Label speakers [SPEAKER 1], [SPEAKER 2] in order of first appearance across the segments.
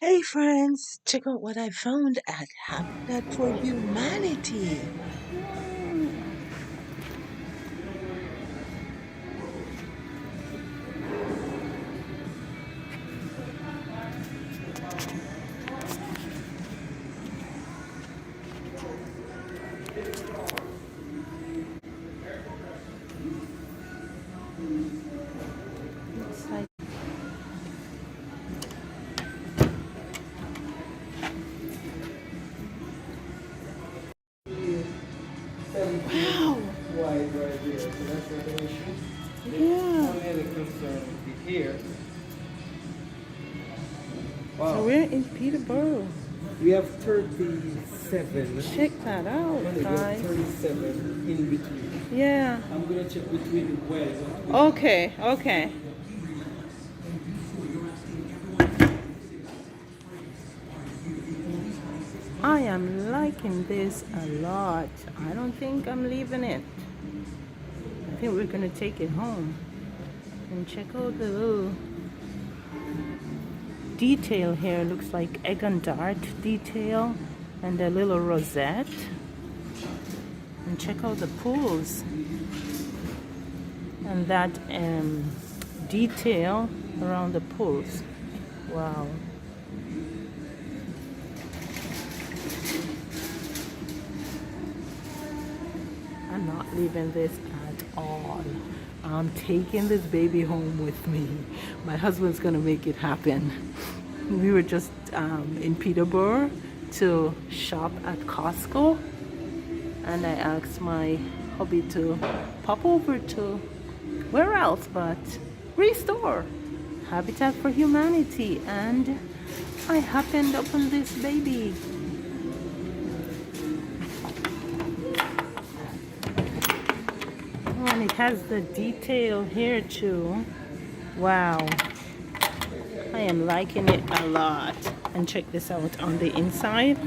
[SPEAKER 1] Hey friends, check out what I found at Habitat for Humanity.
[SPEAKER 2] Looks like wow.
[SPEAKER 3] Wide right here, so that's not an issue.
[SPEAKER 2] Yeah.
[SPEAKER 3] Only other concern would be here.
[SPEAKER 2] So
[SPEAKER 3] Wow.
[SPEAKER 2] we're in Peterborough.
[SPEAKER 3] We have 37.
[SPEAKER 2] Check that out,
[SPEAKER 3] Honey, we have
[SPEAKER 2] guys.
[SPEAKER 3] 37 in between.
[SPEAKER 2] Yeah.
[SPEAKER 3] I'm gonna check between the wells.
[SPEAKER 2] Okay, okay. I am liking this a lot. I don't think I'm leaving it. I think we're gonna take it home. And check out the little detail here. Looks like egg and dart detail and a little rosette. And check out the pools and that detail around the pools. Wow. I'm not leaving this at all. I'm taking this baby home with me. My husband's gonna make it happen. We were just in Peterborough to shop at Costco, and I asked my hubby to pop over to where else but Restore, Habitat for Humanity, and I happened upon this baby. Oh, and it has the detail here too. Wow, I am liking it a lot. And check this out on the inside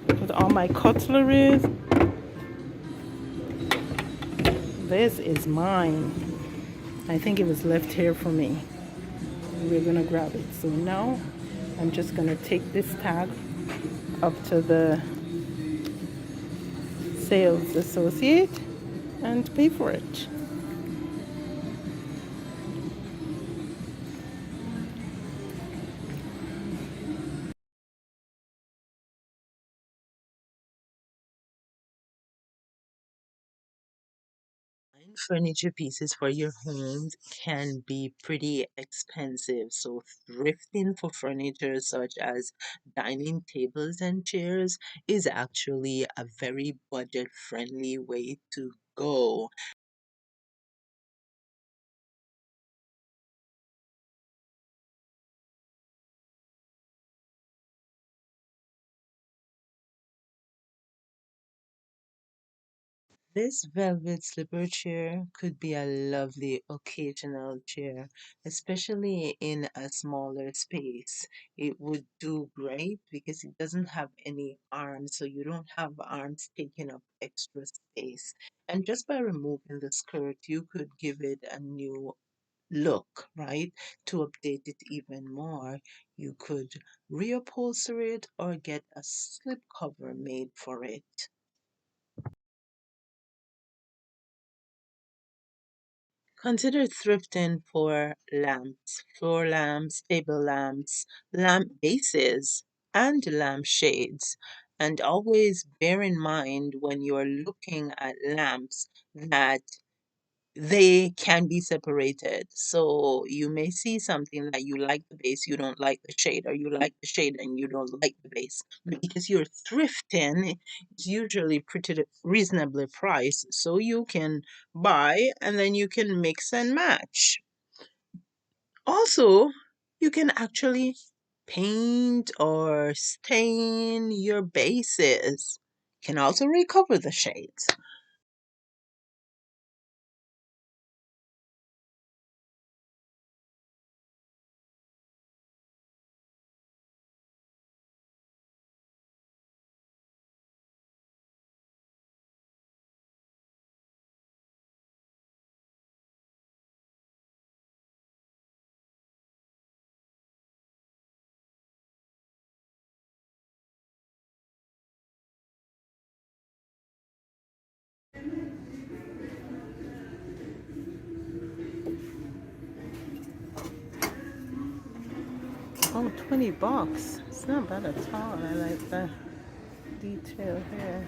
[SPEAKER 2] with all my cutlery. This is mine. I think it was left here for me. We're gonna grab it. So now I'm just gonna take this tag up to the sales associate and pay for it.
[SPEAKER 1] Furniture pieces for your homes can be pretty expensive, so thrifting for furniture such as dining tables and chairs is actually a very budget friendly way to go. This velvet slipper chair could be a lovely occasional chair, especially in a smaller space. It would do great because it doesn't have any arms, so you don't have arms taking up extra space. And just by removing the skirt, you could give it a new look, right? To update it even more, you could reupholster it or get a slip cover made for it. Consider thrifting for lamps, floor lamps, table lamps, lamp bases, and lamp shades. And always bear in mind when you're looking at lamps that they can be separated. So you may see something that you like the base, you don't like the shade, or you like the shade and you don't like the base. But because you're thrifting, it's usually pretty reasonably priced, so you can buy and then you can mix and match. Also, you can actually paint or stain your bases. Can also recover the shades.
[SPEAKER 2] Oh, 20 bucks. It's not bad at all. I like the detail here.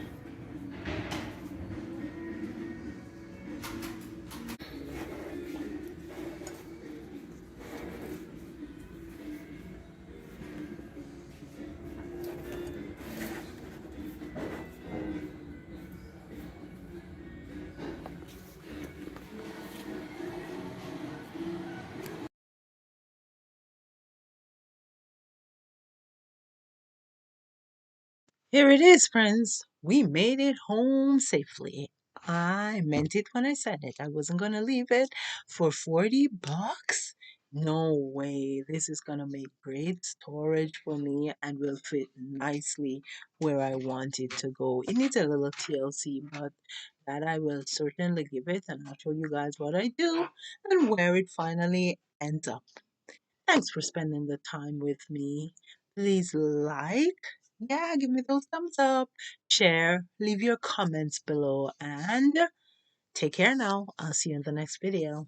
[SPEAKER 1] Here it is, friends. We made it home safely. I meant it when I said it. I wasn't going to leave it for 40 bucks. No way. This is going to make great storage for me and will fit nicely where I want it to go. It needs a little TLC, but that I will certainly give it, and I'll show you guys what I do and where it finally ends up. Thanks for spending the time with me. Please like, yeah, give me those thumbs up, share, leave your comments below, and take care now. I'll see you in the next video.